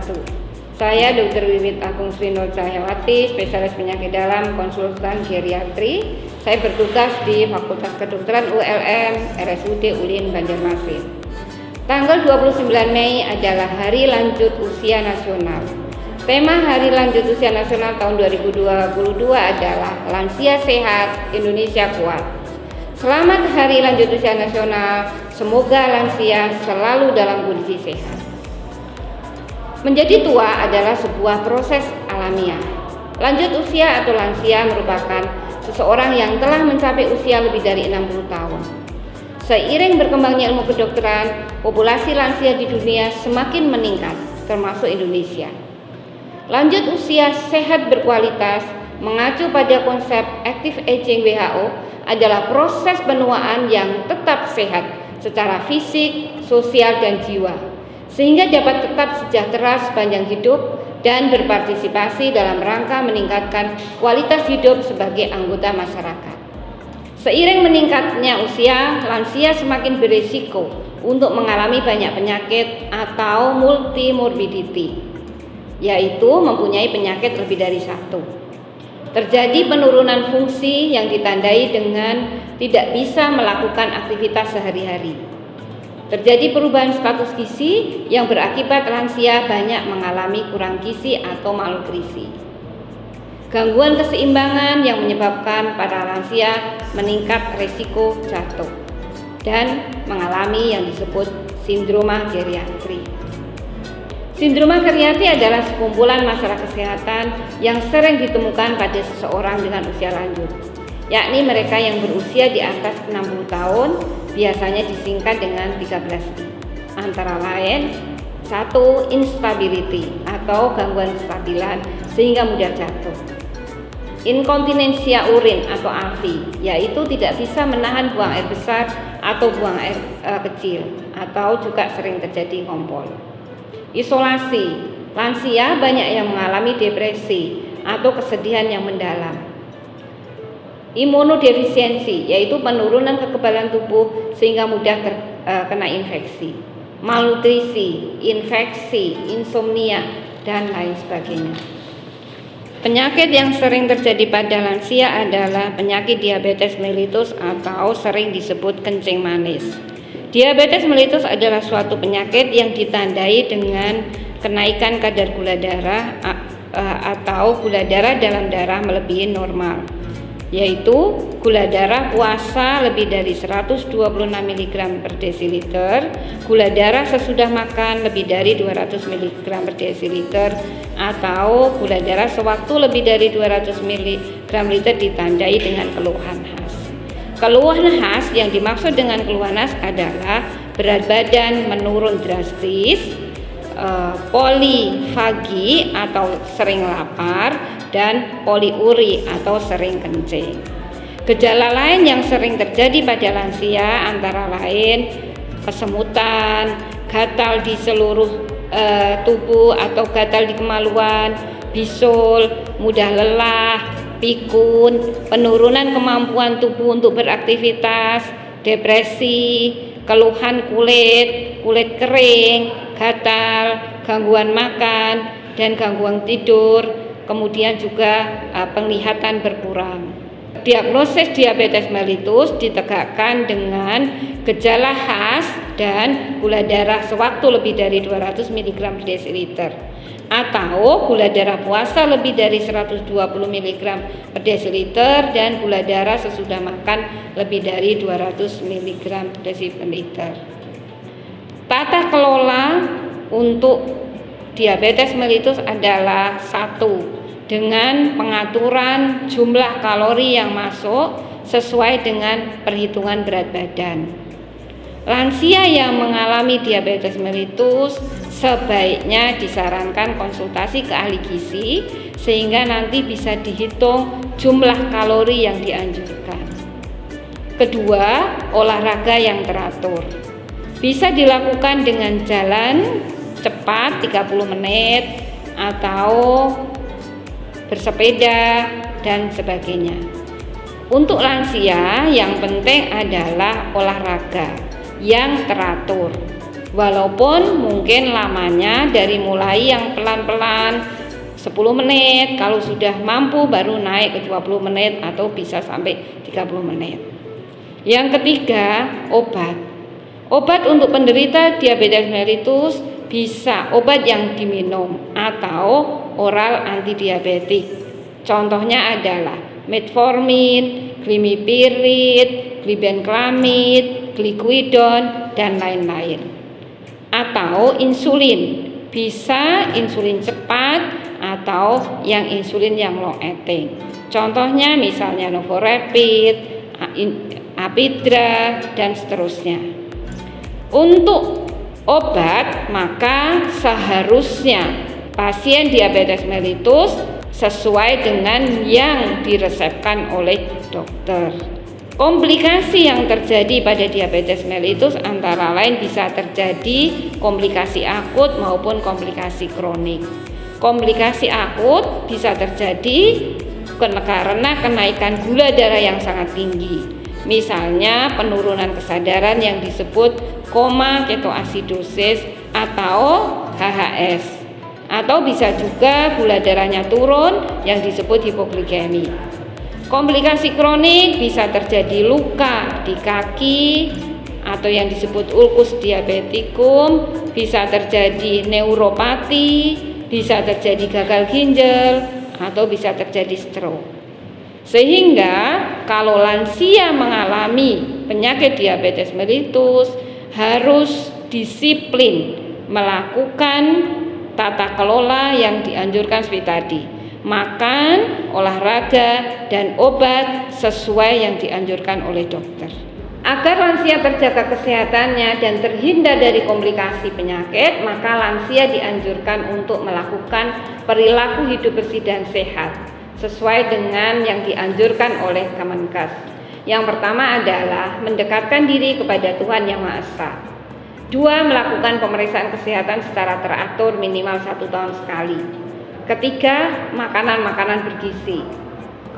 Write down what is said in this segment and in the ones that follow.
wabarakatuh. Saya Dr. Wiwit Agung Sri Nur Cahyawati, spesialis penyakit dalam konsultan geriatri. Saya bertugas di Fakultas Kedokteran ULM RSUD Ulin Banjarmasin. Tanggal 29 Mei adalah Hari Lanjut Usia Nasional. Tema Hari Lanjut Usia Nasional tahun 2022 adalah Lansia Sehat, Indonesia Kuat. Selamat Hari Lanjut Usia Nasional, semoga lansia selalu dalam kondisi sehat. Menjadi tua adalah sebuah proses alamiah. Lanjut usia atau lansia merupakan seseorang yang telah mencapai usia lebih dari 60 tahun. Seiring berkembangnya ilmu kedokteran, populasi lansia di dunia semakin meningkat, termasuk Indonesia. Lanjut usia sehat berkualitas mengacu pada konsep active aging WHO adalah proses penuaan yang tetap sehat secara fisik, sosial, dan jiwa, sehingga dapat tetap sejahtera sepanjang hidup dan berpartisipasi dalam rangka meningkatkan kualitas hidup sebagai anggota masyarakat. Seiring meningkatnya usia, lansia semakin berisiko untuk mengalami banyak penyakit atau multimorbidity, yaitu mempunyai penyakit lebih dari satu. Terjadi penurunan fungsi yang ditandai dengan tidak bisa melakukan aktivitas sehari-hari. Terjadi perubahan status gizi yang berakibat lansia banyak mengalami kurang gizi atau malnutrisi. Gangguan keseimbangan yang menyebabkan para lansia meningkat risiko jatuh dan mengalami yang disebut sindroma geriatri. Sindroma geriatri adalah sekumpulan masalah kesehatan yang sering ditemukan pada seseorang dengan usia lanjut, yakni mereka yang berusia di atas 60 tahun, biasanya disingkat dengan 13I. Antara lain, 1. Instability atau gangguan kestabilan sehingga mudah jatuh. Inkontinensia urin atau AFI, yaitu tidak bisa menahan buang air besar atau buang air kecil, atau juga sering terjadi ngompol. Isolasi, lansia banyak yang mengalami depresi atau kesedihan yang mendalam. Imunodefisiensi, yaitu penurunan kekebalan tubuh sehingga mudah kena infeksi. Malnutrisi, infeksi, insomnia, dan lain sebagainya. Penyakit yang sering terjadi pada lansia adalah penyakit diabetes mellitus atau sering disebut kencing manis. Diabetes mellitus adalah suatu penyakit yang ditandai dengan kenaikan kadar gula darah atau gula darah dalam darah melebihi normal, yaitu gula darah puasa lebih dari 126 mg per desiliter, gula darah sesudah makan lebih dari 200 mg per desiliter, atau gula darah sewaktu lebih dari 200 mg liter ditandai dengan keluhan khas. Keluhan khas yang dimaksud dengan keluhan khas adalah berat badan menurun drastis, polifagi atau sering lapar, dan poliuri atau sering kencing. Gejala lain yang sering terjadi pada lansia antara lain kesemutan, gatal di seluruh tubuh atau gatal di kemaluan, bisul, mudah lelah, pikun, penurunan kemampuan tubuh untuk beraktivitas, depresi, keluhan kulit kering, gatal, gangguan makan, dan gangguan tidur, kemudian juga penglihatan berkurang. Diagnosis diabetes mellitus ditegakkan dengan gejala khas dan gula darah sewaktu lebih dari 200 mg per desiliter, atau gula darah puasa lebih dari 120 mg per desiliter dan gula darah sesudah makan lebih dari 200 mg per desiliter. Tata kelola untuk diabetes mellitus adalah 1. Dengan pengaturan jumlah kalori yang masuk sesuai dengan perhitungan berat badan. Lansia yang mengalami diabetes mellitus sebaiknya disarankan konsultasi ke ahli gizi sehingga nanti bisa dihitung jumlah kalori yang dianjurkan. Kedua, olahraga yang teratur. Bisa dilakukan dengan jalan cepat 30 menit atau bersepeda dan sebagainya. Untuk lansia yang penting adalah olahraga yang teratur. walaupun mungkin lamanya dari mulai yang pelan-pelan 10 menit, kalau sudah mampu baru naik ke 20 menit atau bisa sampai 30 menit. Yang ketiga, obat. Obat untuk penderita diabetes mellitus bisa obat yang diminum atau oral antidiabetik. Contohnya adalah metformin, glimepiride, glibenclamid, glyquidon, dan lain-lain. Atau insulin, bisa insulin cepat atau yang insulin yang long acting. Contohnya misalnya Novorapid, Apidra, dan seterusnya. Untuk obat, maka seharusnya pasien diabetes mellitus sesuai dengan yang diresepkan oleh dokter. Komplikasi yang terjadi pada diabetes mellitus antara lain bisa terjadi komplikasi akut maupun komplikasi kronik. Komplikasi akut bisa terjadi karena kenaikan gula darah yang sangat tinggi. Misalnya penurunan kesadaran yang disebut koma ketoasidosis atau HHS. Atau bisa juga gula darahnya turun yang disebut hipoglikemi. Komplikasi kronik bisa terjadi luka di kaki atau yang disebut ulkus diabeticum, bisa terjadi neuropati, bisa terjadi gagal ginjal, atau bisa terjadi stroke. Sehingga kalau lansia mengalami penyakit diabetes mellitus harus disiplin melakukan tata kelola yang dianjurkan seperti tadi. Makan, olahraga, dan obat sesuai yang dianjurkan oleh dokter. Agar lansia terjaga kesehatannya dan terhindar dari komplikasi penyakit, maka lansia dianjurkan untuk melakukan perilaku hidup bersih dan sehat sesuai dengan yang dianjurkan oleh Kemenkes. Yang pertama adalah mendekatkan diri kepada Tuhan Yang Maha Esa. 2. Melakukan pemeriksaan kesehatan secara teratur minimal 1 tahun sekali. Ketiga, makanan-makanan bergizi.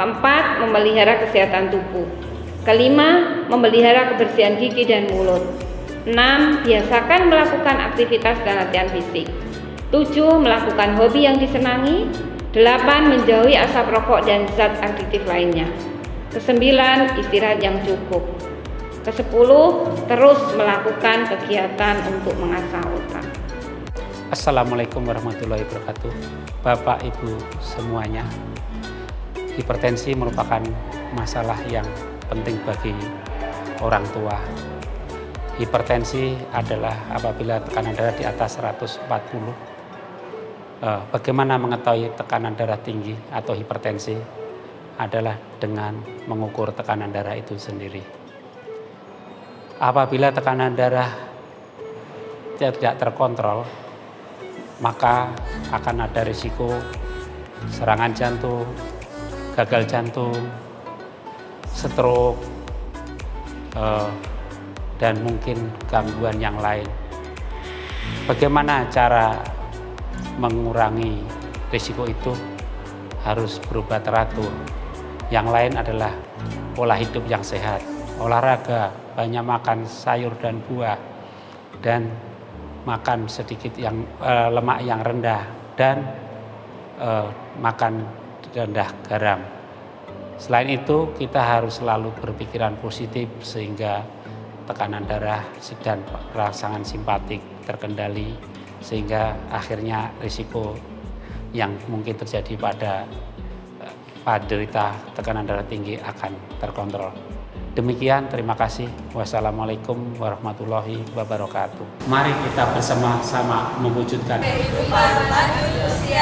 4. Memelihara kesehatan tubuh. Kelima, memelihara kebersihan gigi dan mulut. 6. Biasakan melakukan aktivitas dan latihan fisik. 7. Melakukan hobi yang disenangi. 8. Menjauhi asap rokok dan zat adiktif lainnya. 9. Istirahat yang cukup. 10. Terus melakukan kegiatan untuk mengasah otak. Assalamualaikum warahmatullahi wabarakatuh. Bapak Ibu semuanya, hipertensi merupakan masalah yang penting bagi orang tua. Hipertensi adalah apabila tekanan darah di atas 140. Bagaimana mengetahui tekanan darah tinggi atau hipertensi? Adalah dengan mengukur tekanan darah itu sendiri. Apabila tekanan darah tidak terkontrol, maka akan ada risiko serangan jantung, gagal jantung, stroke, dan mungkin gangguan yang lain. Bagaimana cara mengurangi risiko itu? Harus berubah teratur. Yang lain adalah pola hidup yang sehat, olahraga, banyak makan sayur dan buah, dan makan sedikit yang lemak yang rendah, dan makan rendah garam. Selain itu, kita harus selalu berpikiran positif sehingga tekanan darah dan rangsangan simpatik terkendali, sehingga akhirnya risiko yang mungkin terjadi pada penderita tekanan darah tinggi akan terkontrol. Demikian, terima kasih. Wassalamualaikum warahmatullahi wabarakatuh. Mari kita bersama-sama mewujudkan kehidupan lanjut usia